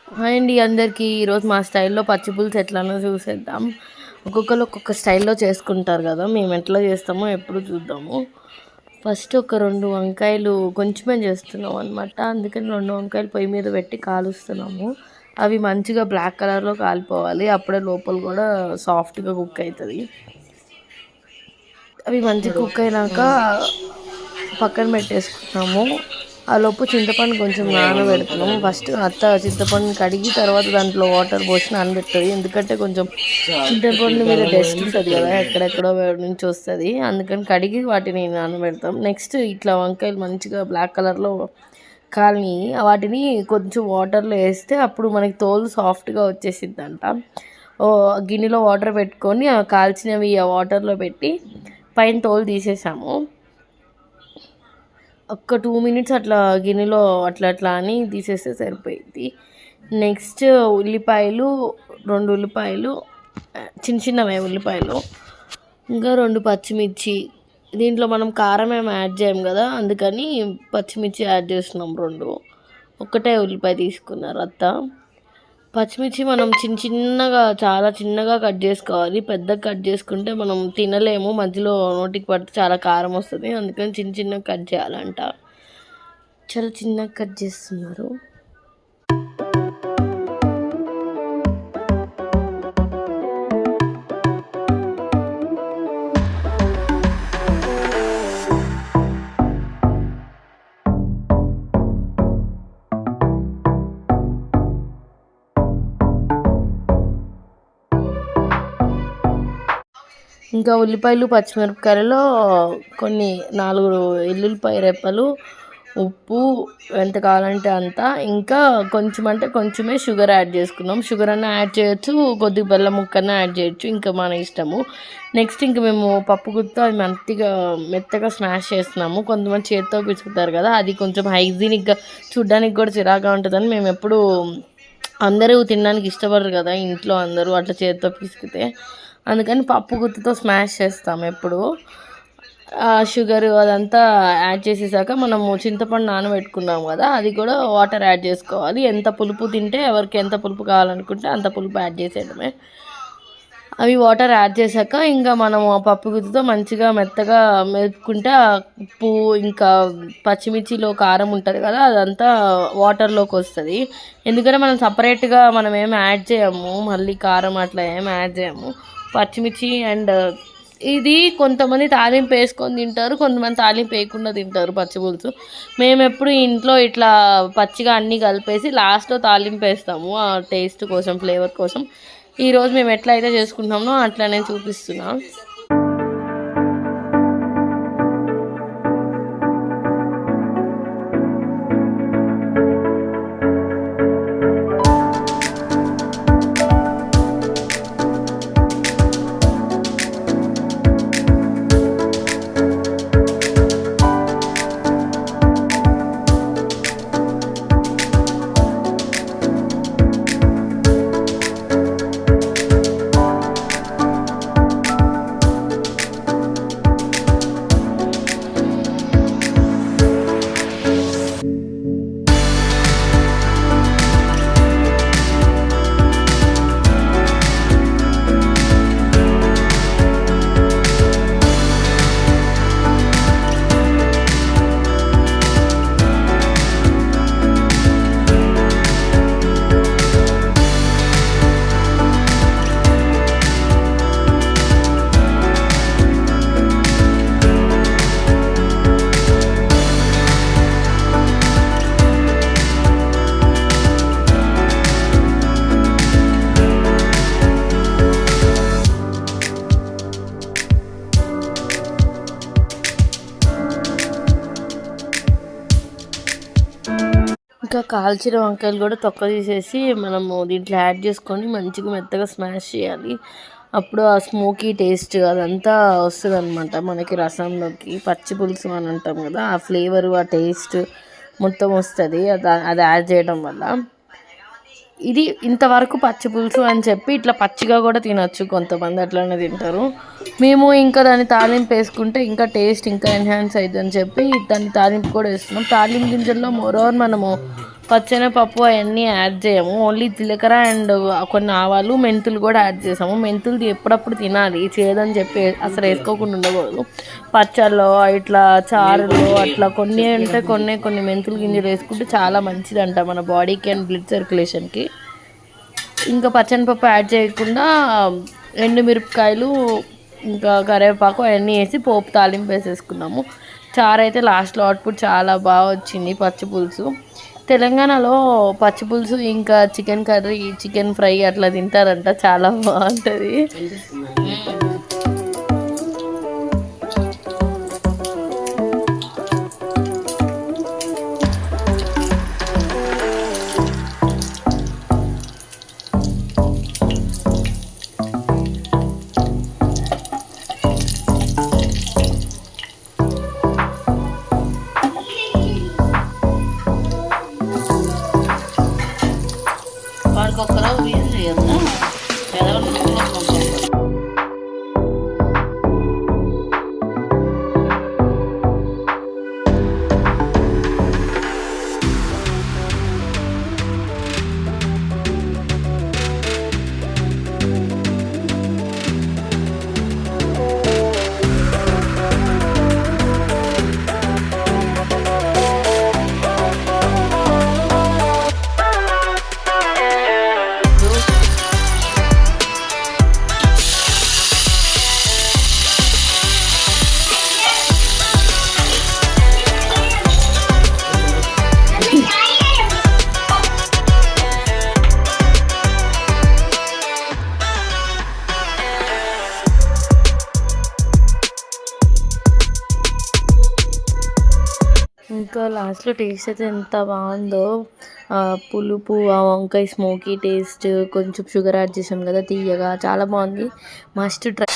Hi అండి అందరికీ. ఈరోజు మా స్టైల్లో పచ్చి పులుసు ఎట్లానో చూసేద్దాం. ఒక్కొక్కరు ఒక్కొక్క స్టైల్లో చేసుకుంటారు కదా, మేము ఎట్లా చేస్తామో ఎప్పుడు చూద్దాము. ఫస్ట్ ఒక 2 వంకాయలు కొంచెమే చేస్తున్నాం అనమాట, అందుకని 2 వంకాయలు పొయ్యి మీద పెట్టి కాలుస్తున్నాము. అవి మంచిగా బ్లాక్ కలర్లో కాలిపోవాలి, అప్పుడే లోపల కూడా సాఫ్ట్గా కుక్ అవుతుంది. అవి మంచిగా కుక్ అయినాక పక్కన పెట్టేసుకున్నాము. ఆ లోపు చింతపండు కొంచెం నానబెడుతున్నాము. ఫస్ట్ అత్త చింతపండు కడిగి తర్వాత దాంట్లో వాటర్ పోసి నానబెడుతుంది, ఎందుకంటే కొంచెం చింతపండు మీద డస్ట్ ఉంటుంది కదా, ఎక్కడెక్కడో నుంచి వస్తుంది, అందుకని కడిగి వాటిని నానబెడతాం. నెక్స్ట్ ఇట్లా వంకాయలు మంచిగా బ్లాక్ కలర్లో కాలని వాటిని కొంచెం వాటర్లో వేస్తే అప్పుడు మనకి తోలు సాఫ్ట్గా వచ్చేసిద్దంట. గిన్నెలో వాటర్ పెట్టుకొని కాల్చినవి ఆ వాటర్లో పెట్టి పైన తోలు తీసేసాము. ఒక్క 2 మినిట్స్ అట్లా గిన్నెలో అట్లా అని తీసేస్తే సరిపోయింది. నెక్స్ట్ ఉల్లిపాయలు 2 ఉల్లిపాయలు, చిన్నవే ఉల్లిపాయలు, ఇంకా 2 పచ్చిమిర్చి. దీంట్లో మనం కారం ఏమి యాడ్ చేయం కదా, అందుకని పచ్చిమిర్చి యాడ్ చేస్తున్నాం 2. ఒక్కటే ఉల్లిపాయ తీసుకున్నారు అత్త. పచ్చిమిర్చి మనం చిన్నగా చాలా చిన్నగా కట్ చేసుకోవాలి, పెద్దగా కట్ చేసుకుంటే మనం తినలేము, మధ్యలో నోటికి పడితే చాలా కారం వస్తుంది, అందుకని చిన్నగా కట్ చేయాలంట. చాలా చిన్నగా కట్ చేస్తున్నారు. ఇంకా ఉల్లిపాయలు పచ్చిమిరపకాయలలో కొన్ని 4 ఎల్లుల్లిపాయ రెప్పలు, ఉప్పు ఎంత కావాలంటే అంత, ఇంకా కొంచెం అంటే కొంచెమే షుగర్ యాడ్ చేసుకున్నాం. షుగర్ అన్న యాడ్ చేయొచ్చు, కొద్దిగా బెల్లం ముక్కన్న యాడ్ చేయొచ్చు, ఇంకా మన ఇష్టము. నెక్స్ట్ ఇంక మేము పప్పు గుత్తో అది మెత్తగా స్మాష్ చేస్తున్నాము. కొంతమంది చేతితో పిసుకుతారు కదా, అది కొంచెం హైజీనిక్గా చూడ్డానికి కూడా చిరాగా ఉంటుందని మేము ఎప్పుడు, అందరూ తినడానికి ఇష్టపడరు కదా ఇంట్లో అందరూ అట్లా చేతితో పిసికితే, అందుకని పప్పు గుత్తితో స్మాష్ చేస్తాం ఎప్పుడు. షుగర్ అదంతా యాడ్ చేసేసాక మనము చింతపండు నానబెట్టుకున్నాం కదా, అది కూడా వాటర్ యాడ్ చేసుకోవాలి. ఎంత పులుపు తింటే ఎవరికి ఎంత పులుపు కావాలనుకుంటే అంత పులుపు యాడ్ చేసేయడమే. అవి వాటర్ యాడ్ చేశాక ఇంకా మనము పప్పు గుత్తితో మంచిగా మెత్తగా మెదుపుకుంటే ఉప్పు ఇంకా పచ్చిమిర్చిలో కారం ఉంటుంది కదా, అదంతా వాటర్లోకి వస్తుంది. ఎందుకంటే మనం సపరేట్గా మనం ఏమి యాడ్ చేయము, మళ్ళీ కారం అట్లా ఏమి యాడ్ చేయము. పచ్చిమిర్చి అండ్ ఇది కొంతమంది తాలింపు వేసుకొని తింటారు, కొంతమంది తాలింపు వేయకుండా తింటారు పచ్చి పులుసు. మేము ఎప్పుడు ఇంట్లో ఇట్లా పచ్చిగా అన్నీ కలిపేసి లాస్ట్లో తాలింపు వేస్తాము, ఆ టేస్ట్ కోసం, ఫ్లేవర్ కోసం. ఈరోజు మేము ఎట్లా అయితే చేసుకుంటామో అట్లా నేను చూపిస్తున్నాను. ఇంకా కాల్చిన వంకాయలు కూడా తొక్క తీసేసి మనము దీంట్లో యాడ్ చేసుకొని మంచిగా మెత్తగా స్మాష్ చేయాలి. అప్పుడు ఆ స్మోకీ టేస్ట్ అదంతా వస్తుంది అనమాట మనకి రసంలోకి. పచ్చి పులుసు అని అంటాం కదా, ఆ ఫ్లేవరు ఆ టేస్ట్ మొత్తం వస్తుంది అది యాడ్ చేయడం వల్ల. ఇది ఇంతవరకు పచ్చి పులుసు అని చెప్పి ఇట్లా పచ్చిగా కూడా తినచ్చు, కొంతమంది అట్లనే తింటారు. మేము ఇంకా దాన్ని తాలింపు వేసుకుంటే ఇంకా టేస్ట్ ఇంకా ఎన్హాన్స్ అవుతుందని చెప్పి దాన్ని తాలింపు కూడా వేస్తున్నాం. తాలింపు గింజల్లో మోరోవర్ మనము పచ్చెనపప్పు అవన్నీ యాడ్ చేయము. ఓన్లీ జీలకర్ర అండ్ కొన్ని ఆవాలు, మెంతులు కూడా యాడ్ చేసాము. మెంతులు ఎప్పుడప్పుడు తినాలి, చేదని చెప్పి అసలు వేసుకోకుండా ఉండకూడదు. పచ్చళ్ళు ఇట్లా చారులు అట్లా కొన్ని ఉంటే కొన్ని మెంతులు గింజలు వేసుకుంటే చాలా మంచిదంట మన బాడీకి అండ్ బ్లడ్ సర్క్యులేషన్కి. ఇంకా పచ్చెనపప్పు యాడ్ చేయకుండా ఎండుమిరపకాయలు ఇంకా కరివేపాకు అవన్నీ వేసి పోపు తాలింపు వేసేసుకున్నాము. చారు అయితే లాస్ట్లో అవుట్పుట్ చాలా బాగా వచ్చింది. పచ్చి పులుసు తెలంగాణలో పచ్చి పులుసు ఇంకా చికెన్ కర్రీ, చికెన్ ఫ్రై అట్లా తింటారంట, చాలా బాగుంటుంది. వాడికి ఒక్కరోజు బియ్యం చేయొద్దా? ఇంకా లాస్ట్లో టేస్ట్ అయితే ఎంత బాగుందో. పులుపు, ఆ వంకాయ స్మోకీ టేస్ట్, కొంచెం షుగర్ యాడ్ చేసాం కదా, తీయగా చాలా బాగుంది. Must try.